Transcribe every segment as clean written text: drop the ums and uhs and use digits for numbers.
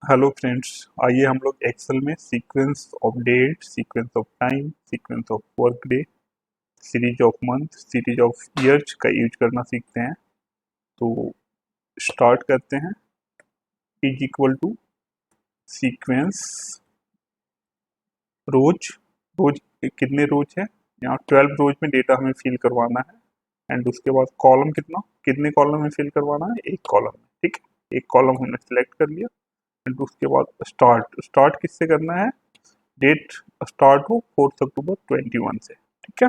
Hello friends, आइए हम लोग एक्सेल में sequence of date, sequence of time, sequence of work day, series of month, series of years का use करना सीखते हैं। तो स्टार्ट करते हैं। Is equal to sequence rows. Rows कितने रोज है? यहाँ 12 रोज में डेटा हमें फिल करवाना है। एंड उसके बाद कॉलम कितने कॉलम में फिल करवाना है? एक कॉलम में। ठीक है, एक कॉलम हमने सिलेक्ट कर लिया। एंड उसके बाद स्टार्ट स्टार्ट किससे करना है? डेट स्टार्ट हो 4 अक्टूबर 21 से। ठीक है।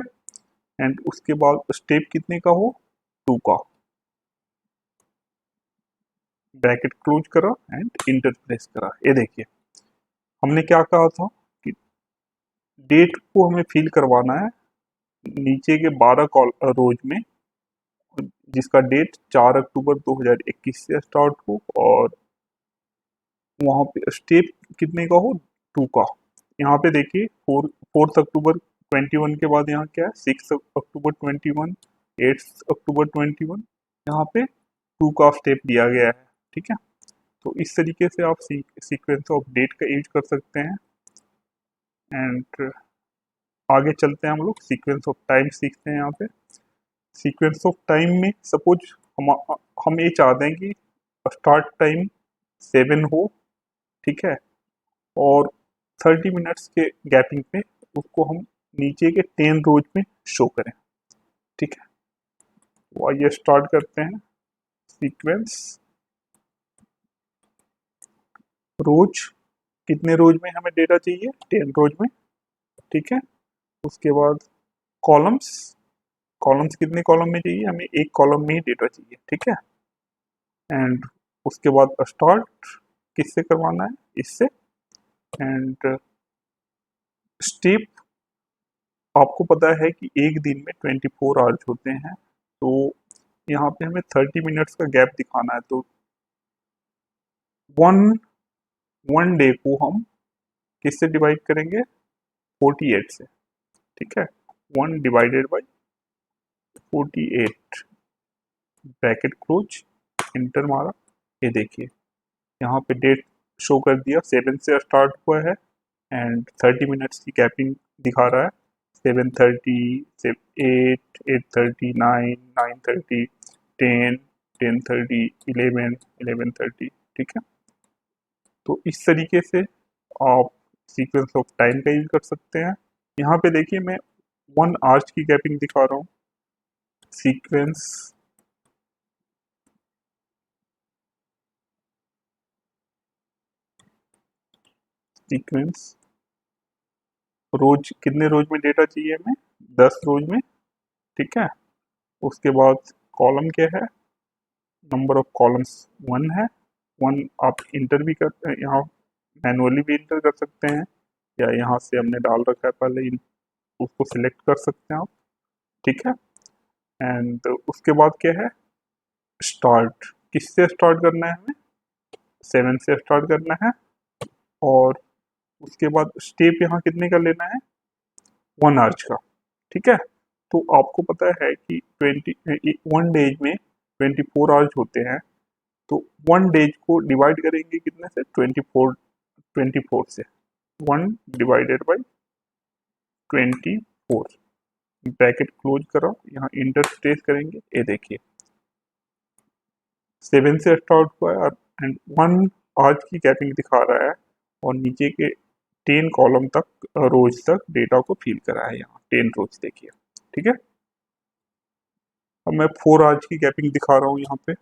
एंड उसके बाद स्टेप कितने का हो? 2 का। ब्रैकेट क्लोज करा एंड इंटर प्रेस करा। ये देखिए, हमने क्या कहा था कि डेट को हमें फिल करवाना है नीचे के 12 कॉल रोज में, जिसका डेट 4 अक्टूबर 2021 से स्टार्ट हो, और वहां पे स्टेप कितने का हो? 2 का। यहाँ पे देखिए, 4 अक्टूबर 21 के बाद यहाँ क्या है? 6 अक्टूबर 21, 8 अक्टूबर 21। यहाँ पे 2 का स्टेप दिया गया है। ठीक है। तो इस तरीके से आप सीक्वेंस ऑफ डेट का यूज कर सकते हैं। एंड आगे चलते हैं, हम लोग सीक्वेंस ऑफ टाइम सीखते हैं। यहाँ पे सीक्वेंस ऑफ टाइम में सपोज हम ये चाहते हैं कि स्टार्ट टाइम 7 हो। ठीक है। और 30 मिनट्स के गैपिंग पे उसको हम नीचे के 10 रोज में शो करें। ठीक है। तो आइए स्टार्ट करते हैं। सीक्वेंस रोज, कितने रोज में हमें डेटा चाहिए? 10 रोज में। ठीक है। उसके बाद कॉलम्स, कॉलम्स कितने कॉलम में चाहिए? हमें एक कॉलम में ही डेटा चाहिए। ठीक है। एंड उसके बाद स्टार्ट किससे करवाना है? इससे। एंड स्टेप, आपको पता है कि एक दिन में 24 आवर्स होते हैं, तो यहाँ पे हमें 30 मिनट्स का गैप दिखाना है। तो वन वन डे को हम किससे डिवाइड करेंगे? 48 से। ठीक है। 1 divided by 48, bracket close, inter मारा। ये देखिए, यहाँ पे डेट शो कर दिया, 7 से स्टार्ट हुआ है एंड 30 मिनट्स की गैपिंग दिखा रहा है। 7:30 से 8, 8:30, 9, 9:30, 10, 10:30, 11, 11:30। ठीक है। तो इस तरीके से आप सीक्वेंस ऑफ टाइम का यूज कर सकते हैं। यहाँ पे देखिए, मैं 1 आवर्स की गैपिंग दिखा रहा हूँ। सीक्वेंस सीक्वेंस रोज, कितने रोज में डेटा चाहिए हमें? 10 रोज में। ठीक है। उसके बाद कॉलम क्या है? नंबर ऑफ कॉलम्स 1 है। 1 आप इंटर भी कर, यहाँ मैनुअली भी इंटर कर सकते हैं, या यहाँ से हमने डाल रखा है पहले उसको सिलेक्ट कर सकते हैं आप। ठीक है। एंड उसके बाद क्या है? स्टार्ट, किससे स्टार्ट करना है हमें? 7 से स्टार्ट करना है। और उसके बाद स्टेप यहाँ कितने का लेना है? 1 आवर्स का। ठीक है। तो आपको पता है कि 1 डेज में 24 आवर्स होते हैं। तो 1 डेज को डिवाइड करेंगे कितने से? 24 से। 1 डिवाइडेड बाई 24, ब्रैकेट क्लोज करो, यहाँ इंटर स्पेस करेंगे। ये देखिए, 7 से स्टार्ट हुआ है एंड 1 आज की गैपिंग दिखा रहा है, और नीचे के 10 कॉलम तक, रोज तक डेटा को फिल करा है। यहाँ 10 रोज देखिए। ठीक है। अब मैं 4 आज की गैपिंग दिखा रहा हूँ यहाँ पे।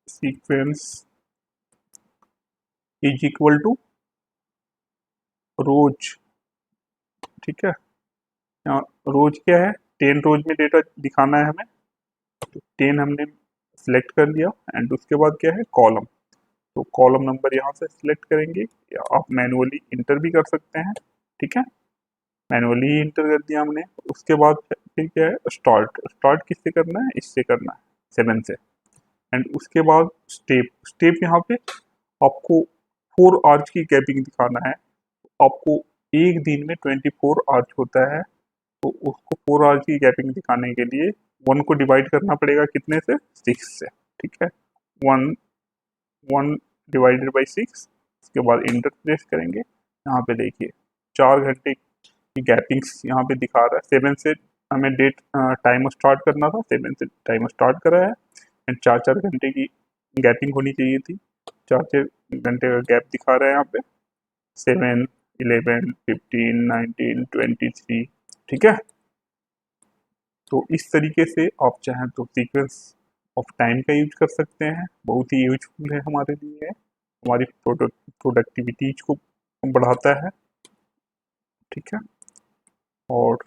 Sequence is equal two rows. ठीक है। यहाँ रोज क्या है? 10 रोज में डेटा दिखाना है हमें, तो 10 हमने सिलेक्ट कर लिया। एंड उसके बाद क्या है? कॉलम। तो कॉलम नंबर यहाँ से सिलेक्ट करेंगे, या आप मैनुअली इंटर भी कर सकते हैं। ठीक है। मैनुअली ही इंटर कर दिया हमने। उसके बाद फिर क्या है? स्टार्ट। स्टार्ट किससे करना है? इससे करना है, 7 से। एंड उसके बाद स्टेप। स्टेप यहाँ पे आपको 4 आवर्स की गैपिंग दिखाना है। आपको एक दिन में 24 आवर्स होता है, तो उसको 4 आवर्स की गैपिंग दिखाने के लिए 1 को डिवाइड करना पड़ेगा कितने से? 6 से। ठीक है। 1 डिवाइडेड बाई 6, उसके बाद इंटर प्रेस करेंगे। यहाँ पे देखिए 4 घंटे की गैपिंग्स यहाँ पे दिखा रहा है। 7 से हमें डेट टाइम स्टार्ट करना था, 7 से टाइम स्टार्ट करा है एंड 4-4 घंटे की गैपिंग होनी चाहिए थी। 4-4 घंटे का गैप दिखा रहा है यहाँ पे, 7, 11, 15, 19, 23। ठीक है, तो इस तरीके से आप चाहें तो सीक्वेंस ऑफ टाइम का यूज कर सकते हैं, बहुत ही यूजफुल है हमारे लिए, हमारी प्रोडक्टिविटीज को बढ़ाता है। ठीक है, और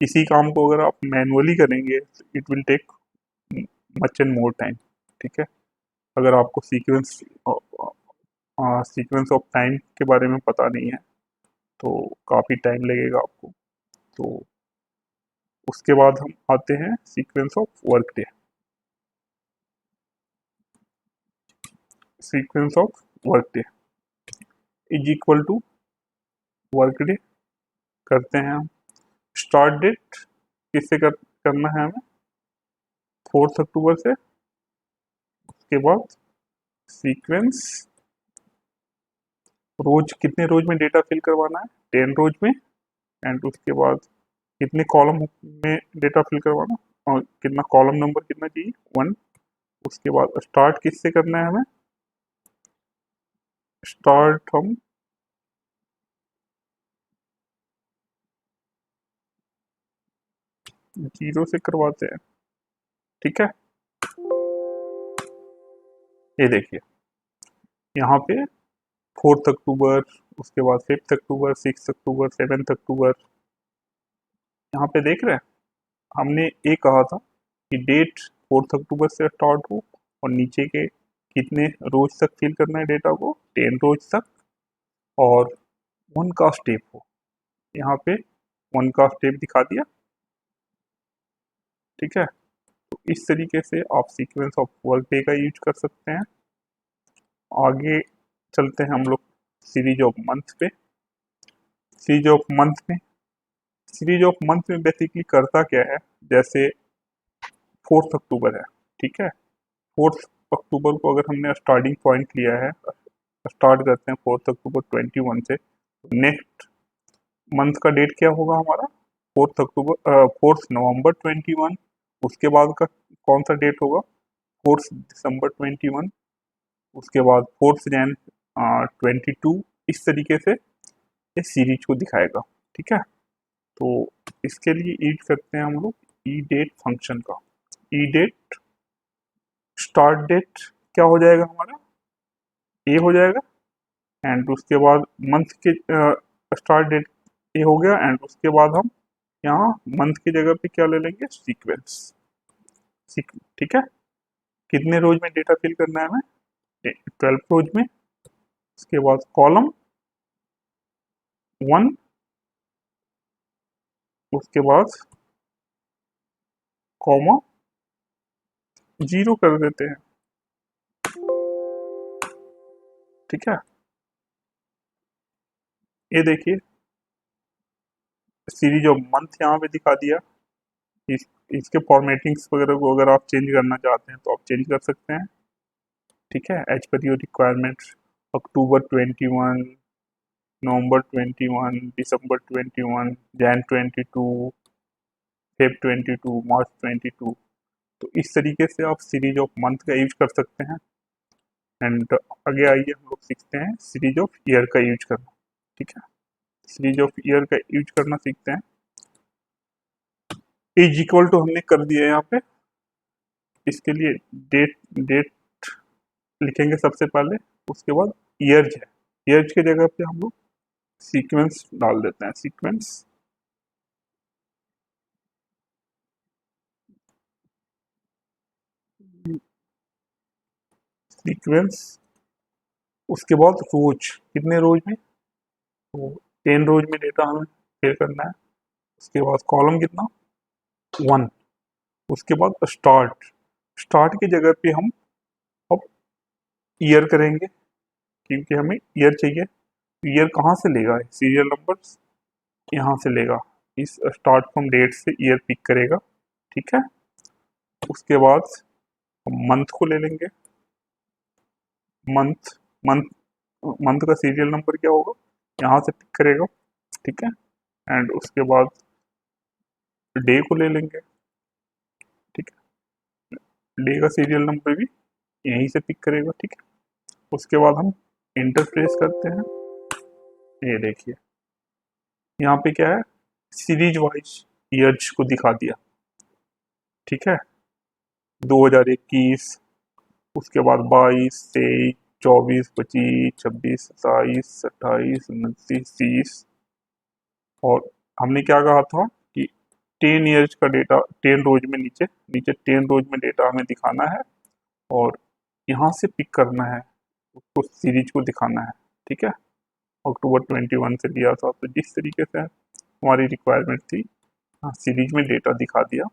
इसी काम को अगर आप मैनुअली करेंगे it will take much and more time. ठीक है, अगर आपको सीक्वेंस ऑफ टाइम के बारे में पता नहीं है तो काफ़ी टाइम लगेगा आपको। तो उसके बाद हम आते हैं sequence of work day. Sequence of work day is equal to work day करते हैं हम। स्टार्ट डेट किससे करना है हमें, 4 अक्टूबर से। उसके बाद सीक्वेंस, रोज कितने रोज में डेटा फिल करवाना है, 10 रोज में। एंड उसके बाद कितने कॉलम में डेटा फिल करवाना और कितना कॉलम नंबर कितना चाहिए, 1। उसके बाद स्टार्ट किससे करना है हमें, स्टार्ट हम 0 से करवाते हैं। ठीक है, ये देखिए यहाँ पे 4 अक्टूबर, उसके बाद 5 अक्टूबर, 6 अक्टूबर, 7 अक्टूबर, यहाँ पे देख रहे हैं। हमने ये कहा था कि डेट 4 अक्टूबर से स्टार्ट हो और नीचे के कितने रोज तक फिल करना है डेटा को, 10 रोज तक, और 1 का स्टेप हो। यहाँ पे 1 का स्टेप दिखा दिया। ठीक है, तो इस तरीके से आप सीक्वेंस ऑफ वर्क डे का यूज कर सकते हैं। आगे चलते हैं हम लोग सीरीज ऑफ मंथ पे। सीरीज ऑफ मंथ में, सीरीज ऑफ मंथ में बेसिकली करता क्या है, जैसे 4 अक्टूबर है। ठीक है, 4 अक्टूबर को अगर हमने स्टार्टिंग पॉइंट लिया है, स्टार्ट करते हैं 4 अक्टूबर 21 से, नेक्स्ट मंथ का डेट क्या होगा हमारा, 4 नवंबर 21। उसके बाद का कौन सा डेट होगा, 4 दिसंबर 21। उसके बाद 4 जैन 22। इस तरीके से ये सीरीज को दिखाएगा। ठीक है, तो इसके लिए यूज करते हैं हम लोग ई डेट फंक्शन का। ई डेट, स्टार्ट डेट क्या हो जाएगा हमारा, ए हो जाएगा, एंड उसके बाद मंथ के स्टार्ट डेट ए हो गया, एंड उसके बाद हम यहाँ मंथ की जगह पे क्या ले लेंगे, सीक्वेंस। ठीक है, कितने रोज में डेटा फिल करना है हमें, 12 रोज में। उसके बाद कॉलम 1, उसके बाद कॉमा 0 कर देते हैं। ठीक है, ये देखिए सीरीज ऑफ मंथ यहाँ पे दिखा दिया। इसके फॉर्मेटिंग्स वगैरह को अगर आप चेंज करना चाहते हैं तो आप चेंज कर सकते हैं। ठीक है, as per your requirement. October 21, November 21, December 21, Jan 22, Feb 22, March 22। तो इस तरीके से आप सीरीज ऑफ मंथ का यूज कर सकते हैं। एंड आगे आइए हम लोग सीखते हैं सीरीज ऑफ ईयर का यूज करना। ठीक है, सीरीज ऑफ ईयर का यूज करना सीखते हैं। इज इक्वल टू हमने कर दिया यहाँ पे, इसके लिए डेट डेट लिखेंगे सबसे पहले। उसके बाद ईयर्स है, ईयर्स की जगह पे हम लोग सीक्वेंस डाल देते हैं, सीक्वेंस। सीक्वेंस, उसके बाद रोज, कितने रोज में, तो 10 रोज में डेटा हमें फिल करना है। उसके बाद कॉलम कितना, 1। उसके बाद स्टार्ट, स्टार्ट की जगह पे हम अब ईयर करेंगे, क्योंकि हमें ईयर चाहिए। ईयर कहाँ से लेगा, सीरियल नंबर यहाँ से लेगा, इस स्टार्ट फ्रॉम डेट से ईयर पिक करेगा। ठीक है, उसके बाद हम मंथ को ले लेंगे। मंथ मंथ मंथ का सीरियल नंबर क्या होगा, यहाँ से पिक करेगा, ठीक है। एंड उसके बाद डे को ले लेंगे, ठीक है। डे का सीरियल नंबर भी यहीं से पिक करेगा, ठीक है। उसके बाद हम इंटर प्रेस करते हैं। ये देखिए यहाँ पे क्या है, सीरीज वाइज ईयर्स को दिखा दिया, ठीक है। 2021, उसके बाद 22, 23, 24, 25, 26, 27, 28, 29, 30। और हमने क्या कहा था कि 10 ईयर्स का डेटा 10 रोज में नीचे नीचे 10 रोज में डेटा हमें दिखाना है, और यहाँ से पिक करना है, उसको सीरीज को दिखाना है, ठीक है। अक्टूबर 21 से लिया था, तो जिस तरीके से हमारी रिक्वायरमेंट थी, हाँ सीरीज में डेटा दिखा दिया।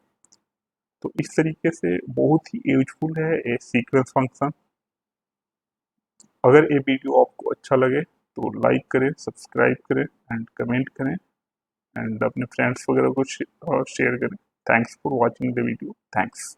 तो इस तरीके से बहुत ही यूजफुल है ये सीक्वेंस फंक्शन। अगर ये वीडियो आपको अच्छा लगे तो लाइक करें, सब्सक्राइब करें एंड कमेंट करें, एंड अपने फ्रेंड्स वगैरह को शेयर करें। Thanks for watching the video, thanks.